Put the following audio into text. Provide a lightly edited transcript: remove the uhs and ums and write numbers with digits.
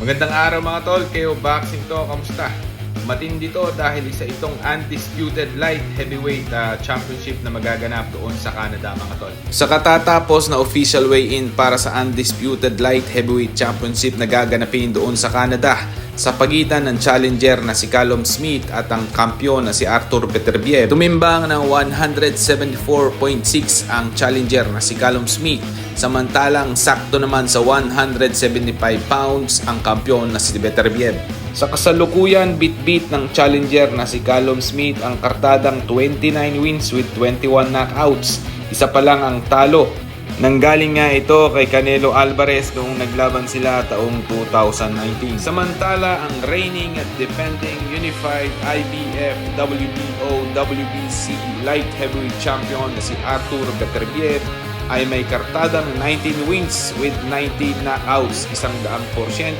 Magandang araw mga tol, KO Boxing to, kamusta? Matindi to dahil isa itong undisputed light heavyweight championship na magaganap doon sa Canada mga tol. Sa katatapos na official weigh-in para sa undisputed light heavyweight championship na gaganapin doon sa Canada sa pagitan ng challenger na si Callum Smith at ang kampiyon na si Artur Beterbiev. Tumimbang ng 174.6 ang challenger na si Callum Smith, samantalang sakto naman sa 175 pounds ang kampiyon na si Beterbiev. Sa kasalukuyan, bit-bit ng challenger na si Callum Smith ang kartadang 29 wins with 21 knockouts. Isa pa lang ang talo. Nanggaling nga ito kay Canelo Alvarez noong naglaban sila taong 2019. Samantala, ang reigning at defending unified IBF, WBO, WBC light heavyweight champion na si Artur Beterbiev ay may kartadang 19 wins with 19 knockouts, 100%.